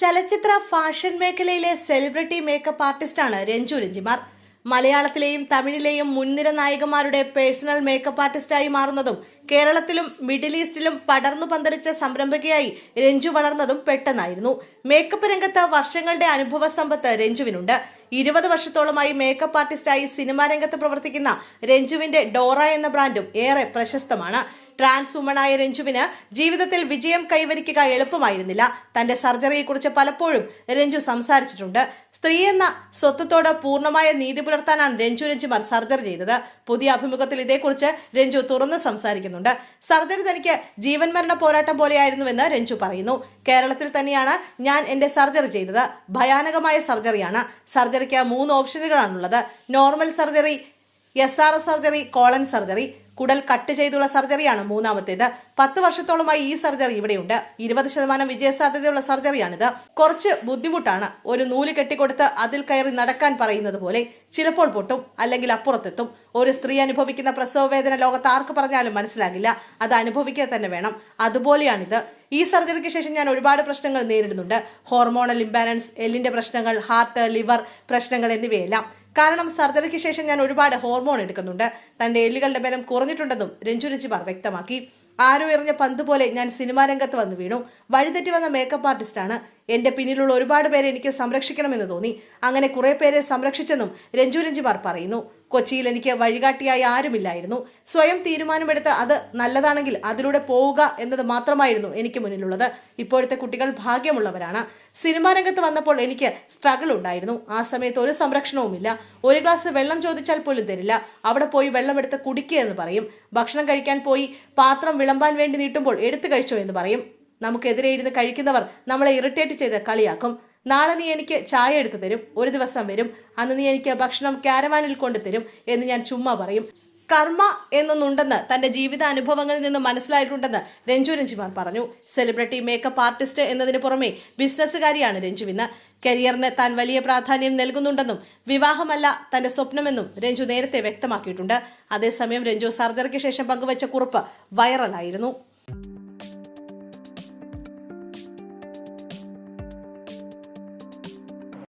ചലച്ചിത്ര ഫാഷൻ മേഖലയിലെ celebrity makeup ആർട്ടിസ്റ്റാണ് രഞ്ജു രഞ്ജിമാർ. മലയാളത്തിലെയും തമിഴിലെയും മുൻനിര നായികമാരുടെ പേഴ്സണൽ മേക്കപ്പ് ആർട്ടിസ്റ്റായി മാറുന്നതും കേരളത്തിലും മിഡിൽ ഈസ്റ്റിലും പടർന്നു പന്തലിച്ച സംരംഭകയായി രഞ്ജു വളർന്നതും പെട്ടെന്നായിരുന്നു. മേക്കപ്പ് രംഗത്ത് വർഷങ്ങളുടെ അനുഭവ സമ്പത്ത് രഞ്ജുവിനുണ്ട്. 20 വർഷത്തോളമായി മേക്കപ്പ് ആർട്ടിസ്റ്റായി സിനിമാ രംഗത്ത് പ്രവർത്തിക്കുന്ന രഞ്ജുവിന്റെ ഡോറ എന്ന ബ്രാൻഡും ഏറെ പ്രശസ്തമാണ്. ട്രാൻസ് വുമണായ രഞ്ജുവിന് ജീവിതത്തിൽ വിജയം കൈവരിക്കുക എളുപ്പമായിരുന്നില്ല. തന്റെ സർജറിയെക്കുറിച്ച് പലപ്പോഴും രഞ്ജു സംസാരിച്ചിട്ടുണ്ട്. സ്ത്രീ എന്ന സ്വത്വത്തോട് പൂർണ്ണമായ നീതി പുലർത്താനാണ് രഞ്ജു രഞ്ജിമാർ സർജറി ചെയ്തത്. പുതിയ അഭിമുഖത്തിൽ ഇതേക്കുറിച്ച് രഞ്ജു തുറന്ന് സംസാരിക്കുന്നുണ്ട്. സർജറി തനിക്ക് ജീവൻ മരണ പോരാട്ടം പോലെയായിരുന്നുവെന്ന് രഞ്ജു പറയുന്നു. കേരളത്തിൽ തന്നെയാണ് ഞാൻ എന്റെ സർജറി ചെയ്തത്. ഭയാനകമായ സർജറിയാണ്. സർജറിക്ക് 3 ഓപ്ഷനുകളാണുള്ളത്. Normal surgery, SRS surgery, colon surgery. കുടൽ കട്ട് ചെയ്തുള്ള സർജറിയാണ് മൂന്നാമത്തേത്. 10 വർഷത്തോളമായി ഈ സർജറി ഇവിടെയുണ്ട്. 20% വിജയസാധ്യതയുള്ള സർജറിയാണിത്. കുറച്ച് ബുദ്ധിമുട്ടാണ്. ഒരു നൂല് കെട്ടിക്കൊടുത്ത് അതിൽ കയറി നടക്കാൻ പറയുന്നത് പോലെ. ചിലപ്പോൾ പൊട്ടും, അല്ലെങ്കിൽ അപ്പുറത്തെത്തും. ഒരു സ്ത്രീ അനുഭവിക്കുന്ന പ്രസവ വേദന ലോകത്ത് ആർക്ക് പറഞ്ഞാലും മനസ്സിലാകില്ല. അത് അനുഭവിക്കുക തന്നെ വേണം. അതുപോലെയാണിത്. ഈ സർജറിക്ക് ശേഷം ഞാൻ ഒരുപാട് പ്രശ്നങ്ങൾ നേരിടുന്നുണ്ട്. ഹോർമോണൽ ഇംബാലൻസ്, എല്ലിന്റെ പ്രശ്നങ്ങൾ, ഹാർട്ട്, ലിവർ പ്രശ്നങ്ങൾ എന്നിവയെല്ലാം. കാരണം സർജറിക്ക് ശേഷം ഞാൻ ഒരുപാട് ഹോർമോൺ എടുക്കുന്നുണ്ട്. തന്റെ എല്ലുകളുടെ ബലം കുറഞ്ഞിട്ടുണ്ടെന്നും രഞ്ജു രഞ്ജിമാർ വ്യക്തമാക്കി. ആരോ എറിഞ്ഞ പന്ത് പോലെ ഞാൻ സിനിമാ രംഗത്ത് വന്നു വീണു. വഴിതെറ്റി വന്ന മേക്കപ്പ് ആർട്ടിസ്റ്റാണ്. എന്റെ പിന്നിലുള്ള ഒരുപാട് പേരെ എനിക്ക് സംരക്ഷിക്കണമെന്ന് തോന്നി. അങ്ങനെ കുറെ പേരെ സംരക്ഷിച്ചെന്നും രഞ്ജു രഞ്ജിമാർ പറയുന്നു. കൊച്ചിയിൽ എനിക്ക് വഴികാട്ടിയായി ആരുമില്ലായിരുന്നു. സ്വയം തീരുമാനമെടുത്ത് അത് നല്ലതാണെങ്കിൽ അതിലൂടെ പോവുക എന്നത് മാത്രമായിരുന്നു എനിക്ക് മുന്നിലുള്ളത്. ഇപ്പോഴത്തെ കുട്ടികൾ ഭാഗ്യമുള്ളവരാണ്. സിനിമാ രംഗത്ത് വന്നപ്പോൾ എനിക്ക് സ്ട്രഗിൾ ഉണ്ടായിരുന്നു. ആ സമയത്ത് ഒരു സംരക്ഷണവുമില്ല. ഒരു ഗ്ലാസ് വെള്ളം ചോദിച്ചാൽ പോലും തരില്ല. അവിടെ പോയി വെള്ളമെടുത്ത് കുടിക്കുക എന്ന് പറയും. ഭക്ഷണം കഴിക്കാൻ പോയി പാത്രം വിളമ്പാൻ വേണ്ടി നീട്ടുമ്പോൾ എടുത്തു കഴിച്ചോ എന്ന് പറയും. നമുക്കെതിരെ ഇരുന്ന് കഴിക്കുന്നവർ നമ്മളെ ഇറിറ്റേറ്റ് ചെയ്ത് കളിയാക്കും. നാളെ നീ എനിക്ക് ചായ എടുത്തു തരും, ഒരു ദിവസം വരും, അന്ന് നീ എനിക്ക് ഭക്ഷണം കാരവാനിൽ കൊണ്ടുതരും എന്ന് ഞാൻ ചുമ്മാ പറയും. കർമ്മ എന്നൊന്നുണ്ടെന്ന് തന്റെ ജീവിതാനുഭവങ്ങളിൽ നിന്ന് മനസ്സിലായിട്ടുണ്ടെന്ന് രഞ്ജു രഞ്ജിമാർ പറഞ്ഞു. സെലിബ്രിറ്റി മേക്കപ്പ് ആർട്ടിസ്റ്റ് എന്നതിന് പുറമെ ബിസിനസ്സുകാരിയാണ് രഞ്ജുവിന്. കരിയറിന് താൻ വലിയ പ്രാധാന്യം നൽകുന്നുണ്ടെന്നും വിവാഹമല്ല തന്റെ സ്വപ്നമെന്നും രഞ്ജു നേരത്തെ വ്യക്തമാക്കിയിട്ടുണ്ട്. അതേസമയം രഞ്ജു സർജറിക്ക് ശേഷം പങ്കുവച്ച കുറിപ്പ് വൈറലായിരുന്നു.